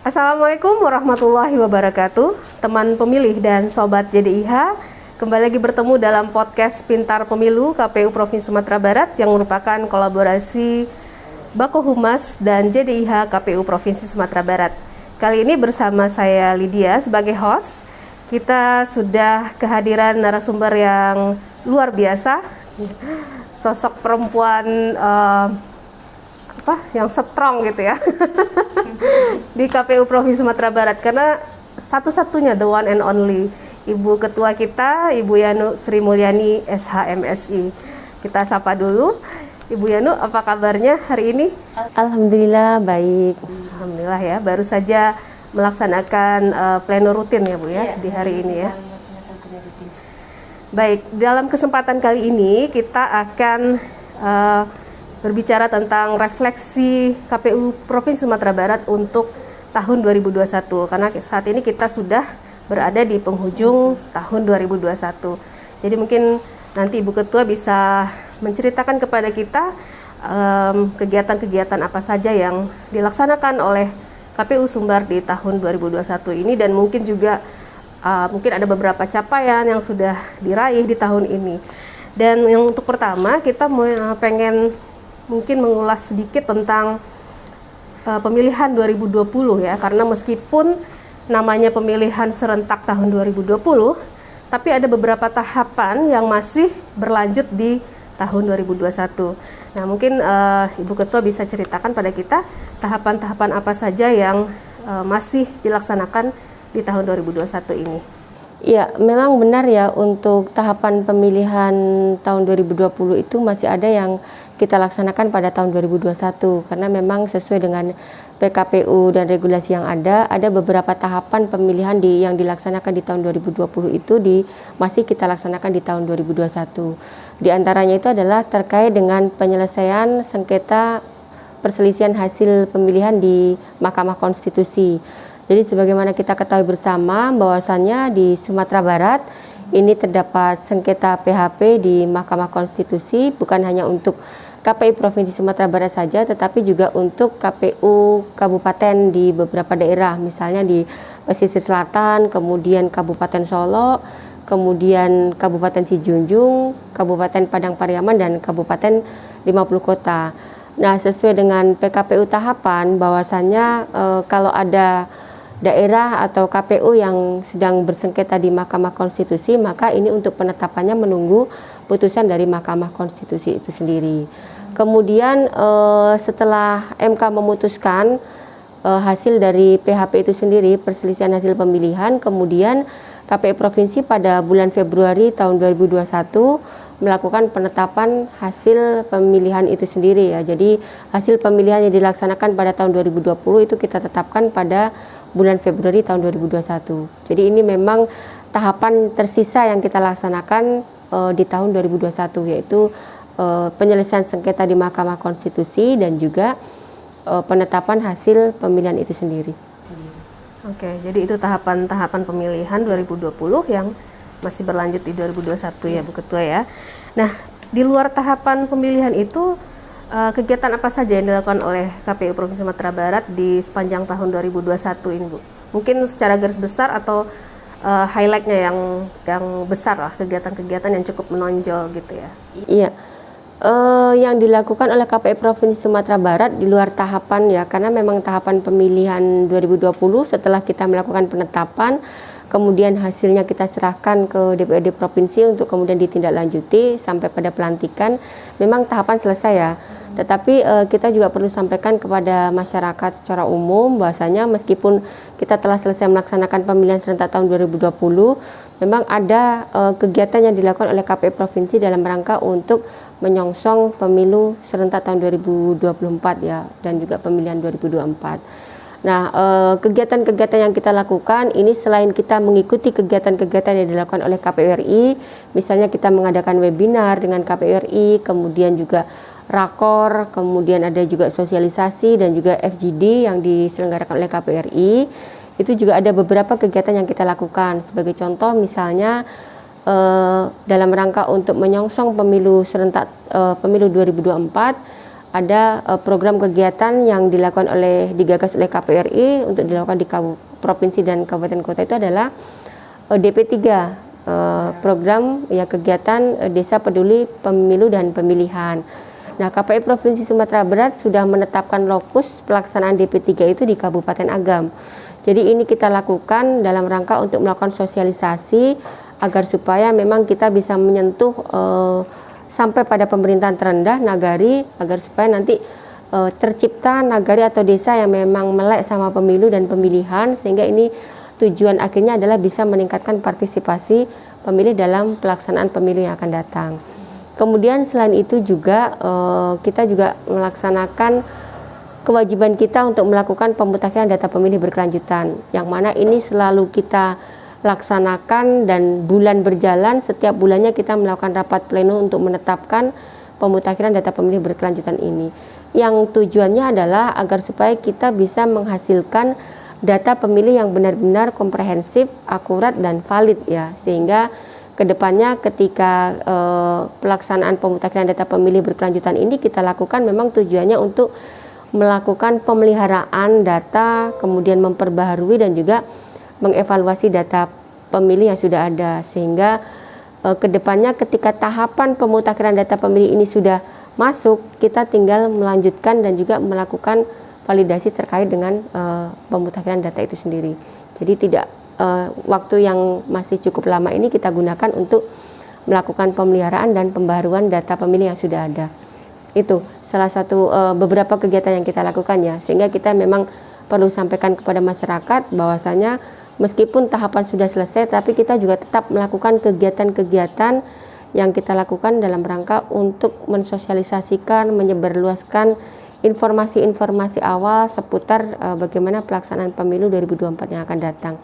Assalamualaikum warahmatullahi wabarakatuh, teman pemilih dan sobat JDIH. Kembali lagi bertemu dalam podcast Pintar Pemilu KPU Provinsi Sumatera Barat yang merupakan kolaborasi Bako Humas dan JDIH KPU Provinsi Sumatera Barat. Kali ini bersama saya Lydia sebagai host. Kita sudah kehadiran narasumber yang luar biasa, sosok perempuan yang strong gitu ya di KPU Provinsi Sumatera Barat, karena satu-satunya the one and only Ibu Ketua kita, Ibu Yanu Sri Mulyani SHMSI. Kita sapa dulu. Ibu Yanu, apa kabarnya hari ini? Alhamdulillah baik. Alhamdulillah ya, baru saja melaksanakan pleno rutin ya Bu ya, di hari ini ya. Baik, dalam kesempatan kali ini kita akan berbicara tentang refleksi KPU Provinsi Sumatera Barat untuk tahun 2021, karena saat ini kita sudah berada di penghujung tahun 2021. Jadi mungkin nanti Ibu Ketua bisa menceritakan kepada kita kegiatan-kegiatan apa saja yang dilaksanakan oleh KPU Sumbar di tahun 2021 ini, dan mungkin juga mungkin ada beberapa capaian yang sudah diraih di tahun ini. Dan yang untuk pertama kita pengen mungkin mengulas sedikit tentang pemilihan 2020 ya, karena meskipun namanya pemilihan serentak tahun 2020, tapi ada beberapa tahapan yang masih berlanjut di tahun 2021. Nah, mungkin Ibu Ketua bisa ceritakan pada kita tahapan-tahapan apa saja yang masih dilaksanakan di tahun 2021 ini. Ya, memang benar ya, untuk tahapan pemilihan tahun 2020 itu masih ada yang kita laksanakan pada tahun 2021, karena memang sesuai dengan PKPU dan regulasi yang ada beberapa tahapan pemilihan yang dilaksanakan di tahun 2020 itu masih kita laksanakan di tahun 2021. Di antaranya itu adalah terkait dengan penyelesaian sengketa perselisihan hasil pemilihan di Mahkamah Konstitusi. Jadi sebagaimana kita ketahui bersama bahwasannya di Sumatera Barat ini terdapat sengketa PHP di Mahkamah Konstitusi, bukan hanya untuk KPU Provinsi Sumatera Barat saja, tetapi juga untuk KPU kabupaten di beberapa daerah, misalnya di pesisir selatan, kemudian Kabupaten Solo, kemudian Kabupaten Sijunjung, Kabupaten Padang Pariaman, dan Kabupaten 50 Kota. Nah, sesuai dengan PKPU tahapan, bahwasannya kalau ada daerah atau KPU yang sedang bersengketa di Mahkamah Konstitusi, maka ini untuk penetapannya menunggu putusan dari Mahkamah Konstitusi itu sendiri. Kemudian setelah MK memutuskan hasil dari PHP itu sendiri, perselisihan hasil pemilihan, kemudian KPU Provinsi pada bulan Februari tahun 2021 melakukan penetapan hasil pemilihan itu sendiri ya. Jadi hasil pemilihan yang dilaksanakan pada tahun 2020 itu kita tetapkan pada bulan Februari tahun 2021. Jadi ini memang tahapan tersisa yang kita laksanakan di tahun 2021, yaitu penyelesaian sengketa di Mahkamah Konstitusi dan juga penetapan hasil pemilihan itu sendiri. Oke, jadi itu tahapan-tahapan pemilihan 2020 yang masih berlanjut di 2021 ya Bu Ketua ya. Nah, di luar tahapan pemilihan itu kegiatan apa saja yang dilakukan oleh KPU Provinsi Sumatera Barat di sepanjang tahun 2021 ini Bu? Mungkin secara garis besar atau highlightnya yang besar lah, kegiatan-kegiatan yang cukup menonjol gitu ya. Iya, yang dilakukan oleh KPU Provinsi Sumatera Barat di luar tahapan ya, karena memang tahapan pemilihan 2020 setelah kita melakukan penetapan, kemudian hasilnya kita serahkan ke DPRD Provinsi untuk kemudian ditindaklanjuti sampai pada pelantikan, memang tahapan selesai ya. Tetapi kita juga perlu sampaikan kepada masyarakat secara umum bahwasanya meskipun kita telah selesai melaksanakan pemilihan serentak tahun 2020, memang ada kegiatan yang dilakukan oleh KPU Provinsi dalam rangka untuk menyongsong pemilu serentak tahun 2024 ya, dan juga pemilihan 2024. Nah, kegiatan-kegiatan yang kita lakukan ini selain kita mengikuti kegiatan-kegiatan yang dilakukan oleh KPU RI, misalnya kita mengadakan webinar dengan KPU RI, kemudian juga rakor, kemudian ada juga sosialisasi dan juga FGD yang diselenggarakan oleh KPU RI. Itu juga ada beberapa kegiatan yang kita lakukan. Sebagai contoh misalnya dalam rangka untuk menyongsong pemilu serentak pemilu 2024, ada program kegiatan yang dilakukan digagas oleh KPU RI untuk dilakukan di provinsi dan kabupaten kota itu adalah DP3, program ya kegiatan Desa Peduli Pemilu dan Pemilihan. Nah, KPU Provinsi Sumatera Barat sudah menetapkan lokus pelaksanaan DP3 itu di Kabupaten Agam. Jadi ini kita lakukan dalam rangka untuk melakukan sosialisasi agar supaya memang kita bisa menyentuh sampai pada pemerintahan terendah nagari, agar supaya nanti tercipta nagari atau desa yang memang melek sama pemilu dan pemilihan, sehingga ini tujuan akhirnya adalah bisa meningkatkan partisipasi pemilih dalam pelaksanaan pemilu yang akan datang. Kemudian selain itu juga kita juga melaksanakan kewajiban kita untuk melakukan pemutakhiran data pemilih berkelanjutan, yang mana ini selalu kita laksanakan dan bulan berjalan, setiap bulannya kita melakukan rapat pleno untuk menetapkan pemutakhiran data pemilih berkelanjutan ini. Yang tujuannya adalah agar supaya kita bisa menghasilkan data pemilih yang benar-benar komprehensif, akurat dan valid ya, sehingga kedepannya ketika pelaksanaan pemutakhiran data pemilih berkelanjutan ini kita lakukan memang tujuannya untuk melakukan pemeliharaan data, kemudian memperbaharui dan juga mengevaluasi data pemilih yang sudah ada, sehingga kedepannya ketika tahapan pemutakhiran data pemilih ini sudah masuk, kita tinggal melanjutkan dan juga melakukan validasi terkait dengan pemutakhiran data itu sendiri. Jadi tidak waktu yang masih cukup lama ini kita gunakan untuk melakukan pemeliharaan dan pembaharuan data pemilih yang sudah ada. Itu salah satu beberapa kegiatan yang kita lakukan ya, sehingga kita memang perlu sampaikan kepada masyarakat bahwasanya meskipun tahapan sudah selesai, tapi kita juga tetap melakukan kegiatan-kegiatan yang kita lakukan dalam rangka untuk mensosialisasikan, menyebarluaskan informasi-informasi awal seputar bagaimana pelaksanaan pemilu 2024 yang akan datang.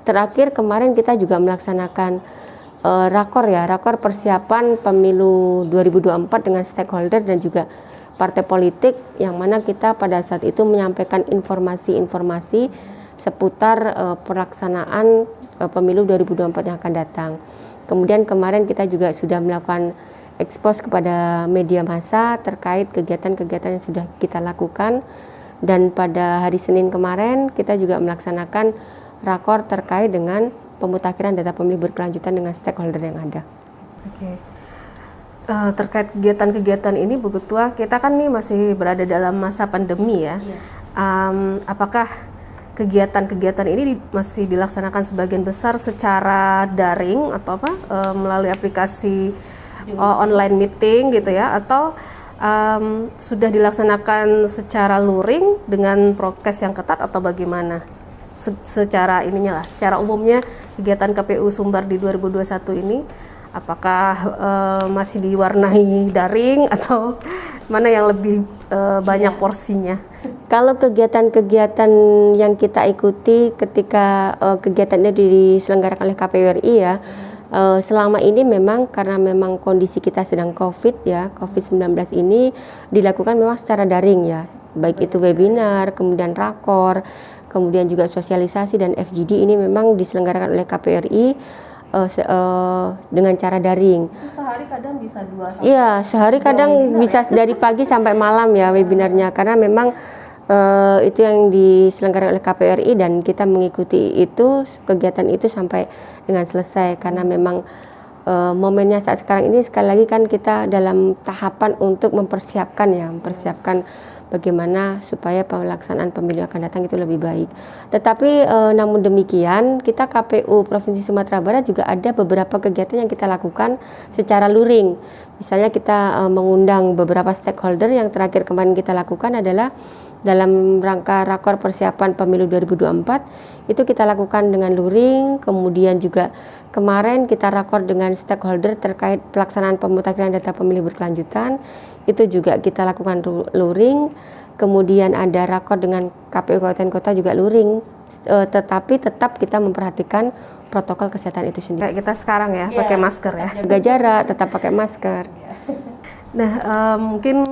Terakhir kemarin kita juga melaksanakan rakor persiapan pemilu 2024 dengan stakeholder dan juga partai politik, yang mana kita pada saat itu menyampaikan informasi-informasi seputar pelaksanaan pemilu 2024 yang akan datang. Kemudian kemarin kita juga sudah melakukan ekspos kepada media massa terkait kegiatan-kegiatan yang sudah kita lakukan, dan pada hari Senin kemarin kita juga melaksanakan rakor terkait dengan pemutakhiran data pemilih berkelanjutan dengan stakeholder yang ada. Oke. Terkait kegiatan-kegiatan ini Bu Ketua, kita kan nih masih berada dalam masa pandemi ya. Apakah kegiatan-kegiatan ini masih dilaksanakan sebagian besar secara daring atau melalui aplikasi online meeting gitu ya, atau sudah dilaksanakan secara luring dengan prokes yang ketat atau bagaimana? Secara ininya lah, secara umumnya kegiatan KPU Sumbar di 2021 ini apakah masih diwarnai daring atau mana yang lebih banyak porsinya? Kalau kegiatan-kegiatan yang kita ikuti ketika kegiatannya diselenggarakan oleh KPU RI ya, selama ini memang karena memang kondisi kita sedang COVID-19 ini dilakukan memang secara daring ya, baik itu webinar, kemudian rakor, kemudian juga sosialisasi dan FGD ini memang diselenggarakan oleh KPU RI dengan cara daring. Sehari kadang bisa 2 Iya, sehari kadang bisa dari pagi sampai malam ya webinarnya, karena memang itu yang diselenggarakan oleh KPU RI dan kita mengikuti itu, kegiatan itu sampai dengan selesai, karena memang momennya saat sekarang ini sekali lagi kan kita dalam tahapan untuk mempersiapkan bagaimana supaya pelaksanaan pemilu akan datang itu lebih baik. Tetapi namun demikian, kita KPU Provinsi Sumatera Barat juga ada beberapa kegiatan yang kita lakukan secara luring. Misalnya kita mengundang beberapa stakeholder. Yang terakhir kemarin kita lakukan adalah dalam rangka rakor persiapan pemilu 2024, itu kita lakukan dengan luring. Kemudian juga kemarin kita rakor dengan stakeholder terkait pelaksanaan pemutakhiran data pemilih berkelanjutan, itu juga kita lakukan luring. Kemudian ada rakor dengan KPU Kabupaten Kota juga luring, tetapi tetap kita memperhatikan protokol kesehatan itu sendiri. Kayak kita sekarang ya, pakai masker ya. Jaga jarak, tetap pakai masker. Nah, mungkin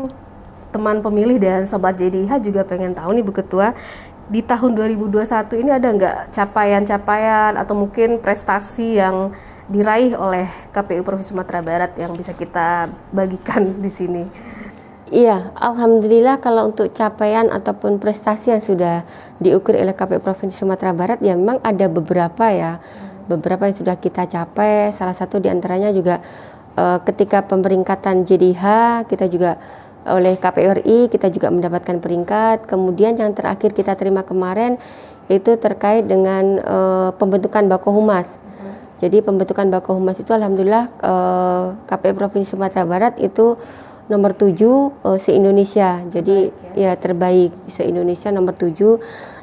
teman pemilih dan Sobat JDIH juga pengen tahu nih Bu Ketua, di tahun 2021 ini ada nggak capaian-capaian atau mungkin prestasi yang diraih oleh KPU Provinsi Sumatera Barat yang bisa kita bagikan di sini? Iya, alhamdulillah kalau untuk capaian ataupun prestasi yang sudah diukur oleh KPU Provinsi Sumatera Barat ya memang ada beberapa ya. Beberapa yang sudah kita capai, salah satu diantaranya juga ketika pemeringkatan JDH kita juga oleh KPU RI kita juga mendapatkan peringkat. Kemudian yang terakhir kita terima kemarin itu terkait dengan pembentukan Bako Humas. Jadi pembentukan Bako Humas itu alhamdulillah KPU Provinsi Sumatera Barat itu nomor 7 se-Indonesia. Jadi ya terbaik se-Indonesia nomor 7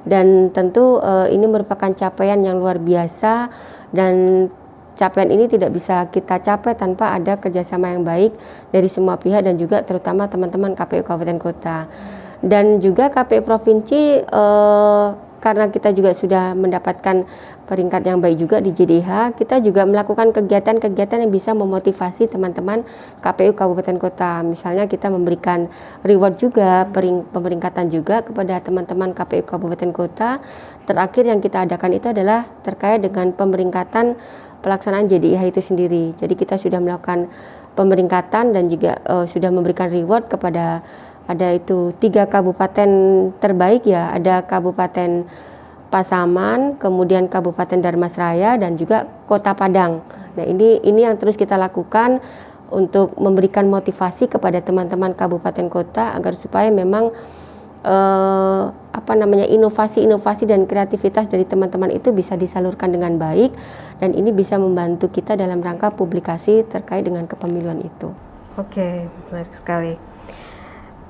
dan tentu ini merupakan capaian yang luar biasa dan capaian ini tidak bisa kita capai tanpa ada kerjasama yang baik dari semua pihak dan juga terutama teman-teman KPU Kabupaten Kota. Dan juga KPU Provinsi karena kita juga sudah mendapatkan peringkat yang baik juga di JDH, kita juga melakukan kegiatan-kegiatan yang bisa memotivasi teman-teman KPU Kabupaten Kota. Misalnya kita memberikan reward juga, pemeringkatan juga kepada teman-teman KPU Kabupaten Kota. Terakhir yang kita adakan itu adalah terkait dengan pemeringkatan pelaksanaan JDH itu sendiri. Jadi kita sudah melakukan pemeringkatan dan juga sudah memberikan reward kepada ada itu 3 kabupaten terbaik ya, ada Kabupaten Pasaman, kemudian Kabupaten Dharmasraya dan juga Kota Padang. Nah, ini yang terus kita lakukan untuk memberikan motivasi kepada teman-teman kabupaten kota agar supaya memang inovasi-inovasi dan kreativitas dari teman-teman itu bisa disalurkan dengan baik dan ini bisa membantu kita dalam rangka publikasi terkait dengan kepemiluan itu. Oke, menarik sekali.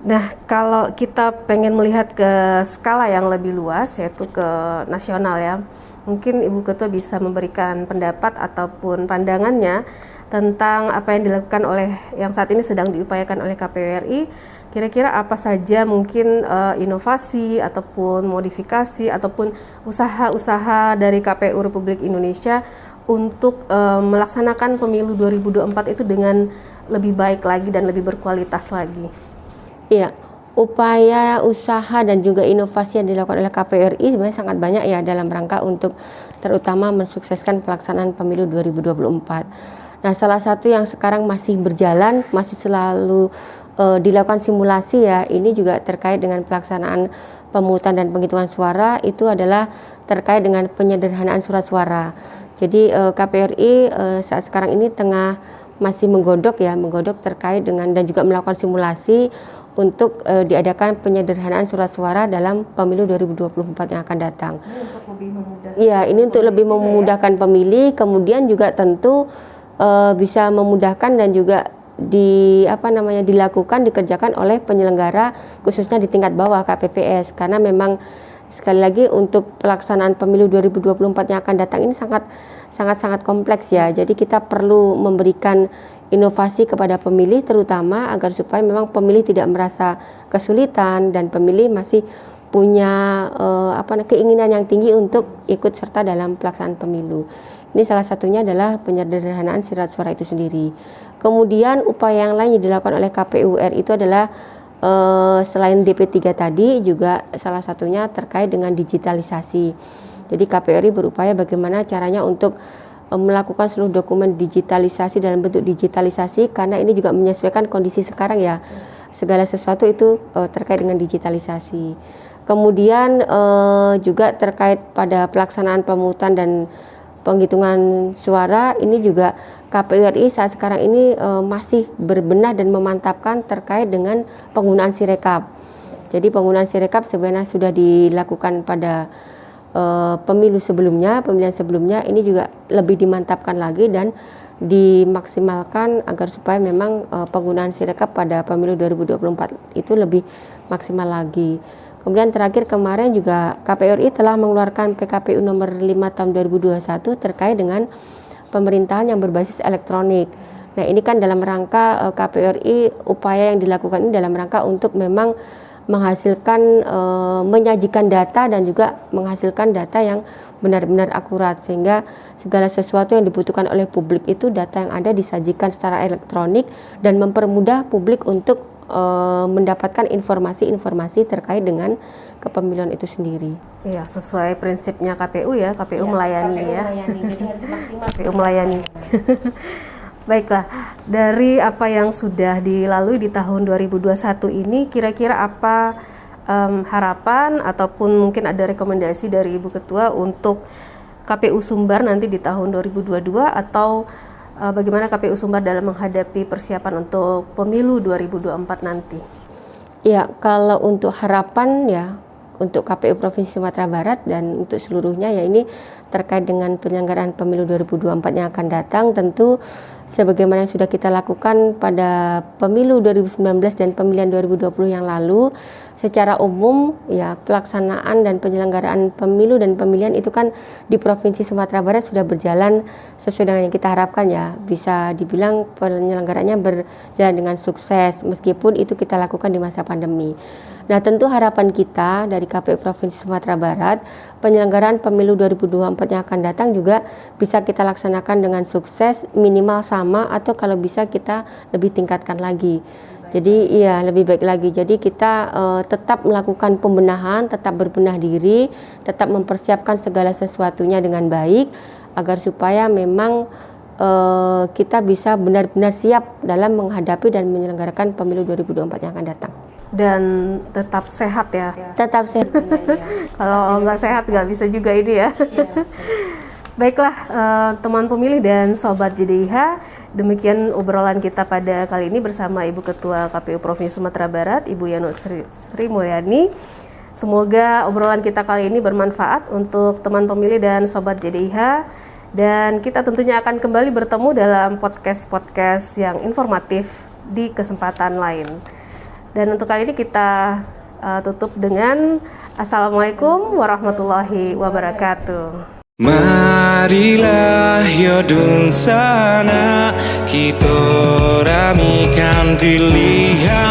Nah, kalau kita pengen melihat ke skala yang lebih luas, yaitu ke nasional ya, mungkin Ibu Ketua bisa memberikan pendapat ataupun pandangannya tentang apa yang dilakukan oleh yang saat ini sedang diupayakan oleh KPU RI. Kira-kira apa saja mungkin inovasi ataupun modifikasi ataupun usaha-usaha dari KPU Republik Indonesia untuk melaksanakan pemilu 2024 itu dengan lebih baik lagi dan lebih berkualitas lagi. Iya, upaya usaha dan juga inovasi yang dilakukan oleh KPU RI sebenarnya sangat banyak ya dalam rangka untuk terutama mensukseskan pelaksanaan pemilu 2024. Nah, salah satu yang sekarang masih berjalan, masih selalu dilakukan simulasi ya, ini juga terkait dengan pelaksanaan pemungutan dan penghitungan suara, itu adalah terkait dengan penyederhanaan surat suara. Jadi KPU RI saat sekarang ini tengah masih menggodok terkait dengan dan juga melakukan simulasi untuk diadakan penyederhanaan surat suara dalam pemilu 2024 yang akan datang. Ini untuk lebih memudahkan pemilih, kemudian juga tentu bisa memudahkan dan juga dikerjakan oleh penyelenggara khususnya di tingkat bawah KPPS karena memang sekali lagi untuk pelaksanaan pemilu 2024 yang akan datang ini sangat kompleks ya. Jadi kita perlu memberikan inovasi kepada pemilih terutama agar supaya memang pemilih tidak merasa kesulitan dan pemilih masih punya keinginan yang tinggi untuk ikut serta dalam pelaksanaan pemilu. Ini salah satunya adalah penyederhanaan surat suara itu sendiri. Kemudian upaya yang lain yang dilakukan oleh KPU RI itu adalah selain DP3 tadi juga salah satunya terkait dengan digitalisasi. Jadi KPU RI berupaya bagaimana caranya untuk melakukan seluruh dokumen digitalisasi dalam bentuk digitalisasi karena ini juga menyesuaikan kondisi sekarang ya. Segala sesuatu itu terkait dengan digitalisasi. Kemudian juga terkait pada pelaksanaan pemungutan dan penghitungan suara ini juga KPU RI saat sekarang ini masih berbenah dan memantapkan terkait dengan penggunaan Sirekap. Jadi penggunaan Sirekap sebenarnya sudah dilakukan pada pemilihan sebelumnya ini juga lebih dimantapkan lagi dan dimaksimalkan agar supaya memang penggunaan Sirekap pada pemilu 2024 itu lebih maksimal lagi. Kemudian terakhir kemarin juga KPU RI telah mengeluarkan PKPU nomor 5 tahun 2021 terkait dengan pemerintahan yang berbasis elektronik. Nah, ini kan dalam rangka KPU RI upaya yang dilakukan ini dalam rangka untuk memang menghasilkan menyajikan data dan juga menghasilkan data yang benar-benar akurat sehingga segala sesuatu yang dibutuhkan oleh publik itu data yang ada disajikan secara elektronik dan mempermudah publik untuk mendapatkan informasi-informasi terkait dengan kepemiluan itu sendiri. Iya, sesuai prinsipnya KPU ya, KPU melayani ya. Jadi harus maksimal. KPU melayani. Baiklah, dari apa yang sudah dilalui di tahun 2021 ini, kira-kira apa harapan ataupun mungkin ada rekomendasi dari Ibu Ketua untuk KPU Sumbar nanti di tahun 2022 atau bagaimana KPU Sumbar dalam menghadapi persiapan untuk pemilu 2024 nanti? Ya, kalau untuk harapan ya untuk KPU Provinsi Sumatera Barat dan untuk seluruhnya ya ini terkait dengan penyelenggaraan pemilu 2024 yang akan datang, tentu sebagaimana yang sudah kita lakukan pada pemilu 2019 dan pemilihan 2020 yang lalu, secara umum ya pelaksanaan dan penyelenggaraan pemilu dan pemilihan itu kan di Provinsi Sumatera Barat sudah berjalan sesuai dengan yang kita harapkan ya. Bisa dibilang penyelenggarannya berjalan dengan sukses meskipun itu kita lakukan di masa pandemi. Nah, tentu harapan kita dari KPU Provinsi Sumatera Barat, penyelenggaraan pemilu 2024 yang akan datang juga bisa kita laksanakan dengan sukses, minimal sama atau kalau bisa kita lebih tingkatkan lagi. Jadi iya lebih baik lagi. Jadi kita tetap melakukan pembenahan, tetap berbenah diri, tetap mempersiapkan segala sesuatunya dengan baik agar supaya memang kita bisa benar-benar siap dalam menghadapi dan menyelenggarakan pemilu 2024 yang akan datang. Dan tetap sehat ya. Tetap sehat. Kalau nggak sehat nggak bisa juga ini ya. Baiklah teman pemilih dan sobat JDIH, demikian obrolan kita pada kali ini bersama Ibu Ketua KPU Provinsi Sumatera Barat, Ibu Yano Sri Mulyani. Semoga obrolan kita kali ini bermanfaat untuk teman pemilih dan sobat JDIH, dan kita tentunya akan kembali bertemu dalam podcast-podcast yang informatif di kesempatan lain. Dan untuk kali ini kita tutup dengan Assalamualaikum warahmatullahi wabarakatuh. Marilah yodun sana kita ramikan pilihan.